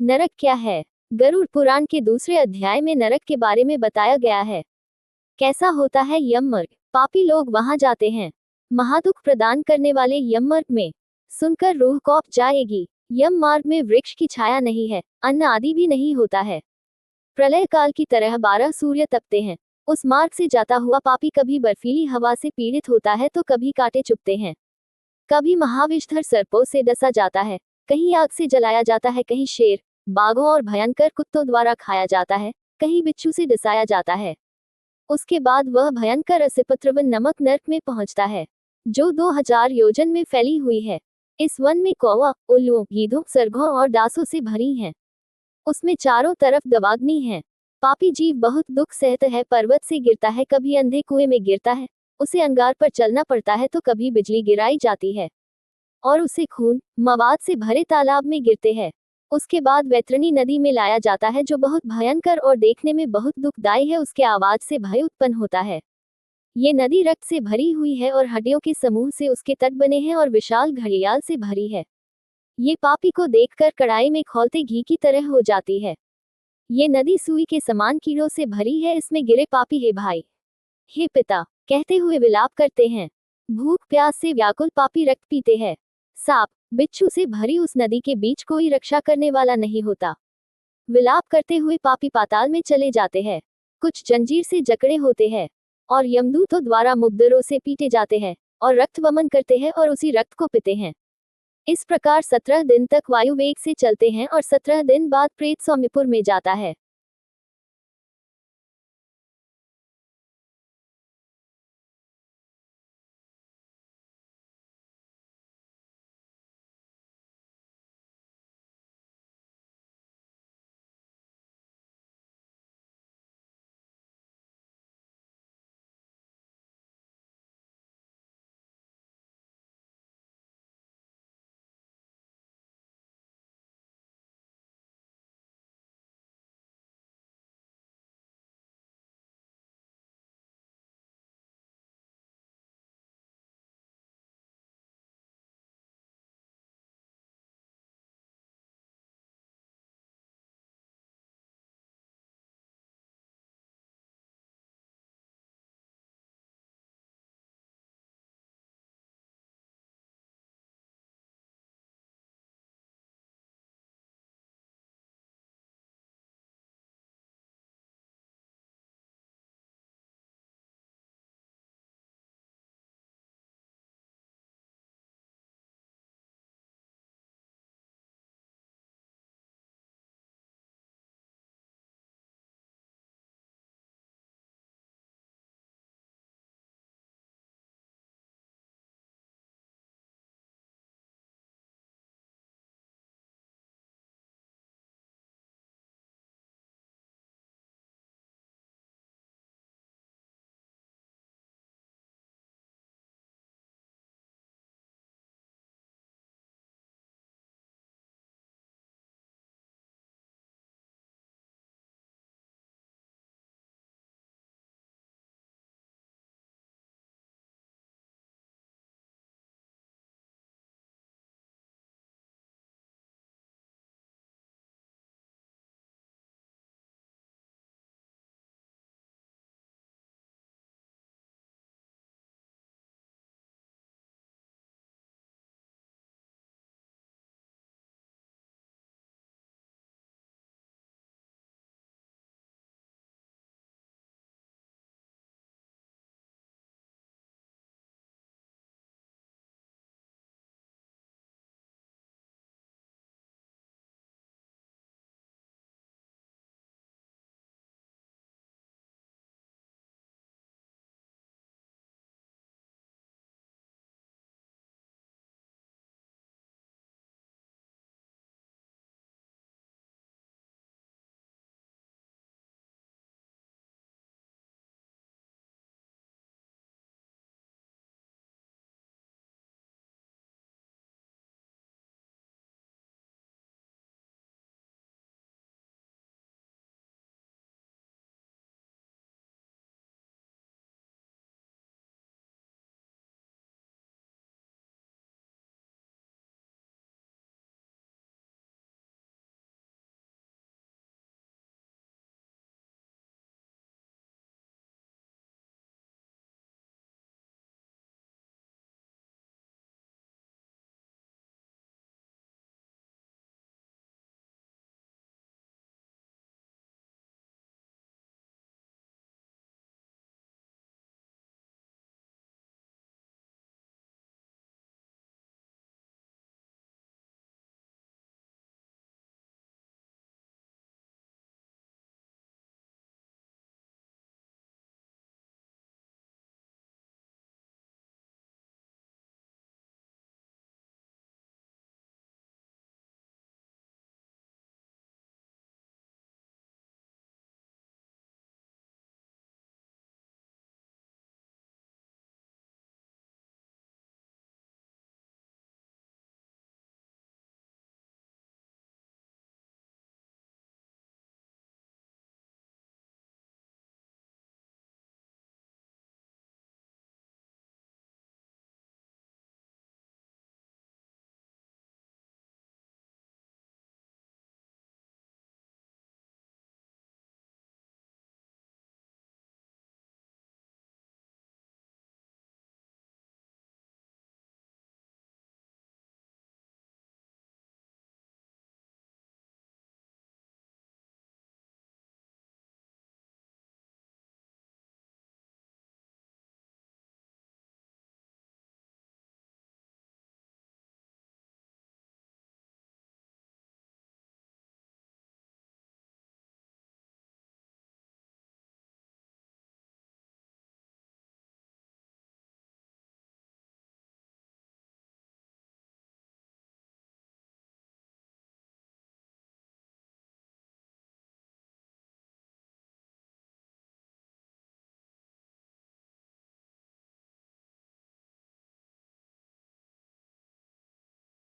नरक क्या है? गरुड़ पुराण के दूसरे अध्याय में नरक के बारे में बताया गया है। कैसा होता है यममर्ग? पापी लोग वहां जाते हैं। महादुख प्रदान करने वाले यममर्ग में सुनकर रूह कौप जाएगी। यम मार्ग में वृक्ष की छाया नहीं है, अन्न आदि भी नहीं होता है। प्रलय काल की तरह 12 सूर्य तपते हैं। उस मार्ग से जाता हुआ पापी कभी बर्फीली हवा से पीड़ित होता है तो कभी कांटे चुभते हैं। कभी महाविषधर सर्पों से डसा जाता है, कहीं आग से जलाया जाता है, कहीं शेर, बाघों और भयंकर कुत्तों द्वारा खाया जाता है, कहीं बिच्छू से डसाया जाता है। उसके बाद वह भयंकर असिपत्रवन नमक नर्क में पहुंचता है, जो 2000 योजन में फैली हुई है। इस वन में कौवा, उल्लुओं, गीधों, सरगों और दासों से भरी हैं। उसमें चारों तरफ दवाग्नि है। पापी जीव बहुत दुख सहता है, पर्वत से गिरता है, कभी अंधे कुएं में गिरता है, उसे अंगार पर चलना पड़ता है तो कभी बिजली गिराई जाती है और उसे खून मवाद से भरे तालाब में गिरते हैं। उसके बाद वैतरणी नदी में लाया जाता है, जो बहुत भयंकर और देखने में बहुत दुखदायी है। उसके आवाज से भय उत्पन्न होता है। ये नदी रक्त से भरी हुई है और हड्डियों के समूह से उसके तट बने हैं और विशाल घड़ियाल से भरी है। ये पापी को देखकर कड़ाई में खौलते घी की तरह हो जाती है। ये नदी सुई के समान कीड़ों से भरी है। इसमें गिरे पापी हे भाई, हे पिता, कहते हुए विलाप करते हैं। भूख प्यास से व्याकुल पापी रक्त पीते हैं। सांप बिच्छू से भरी उस नदी के बीच कोई रक्षा करने वाला नहीं होता। विलाप करते हुए पापी पाताल में चले जाते हैं। कुछ जंजीर से जकड़े होते हैं और यमदूतों द्वारा मुग्धरों से पीटे जाते हैं और रक्त वमन करते हैं और उसी रक्त को पीते हैं। इस प्रकार 17 दिन तक वायु वेग से चलते हैं और 17 दिन बाद प्रेत सौम्यपुर में जाता है।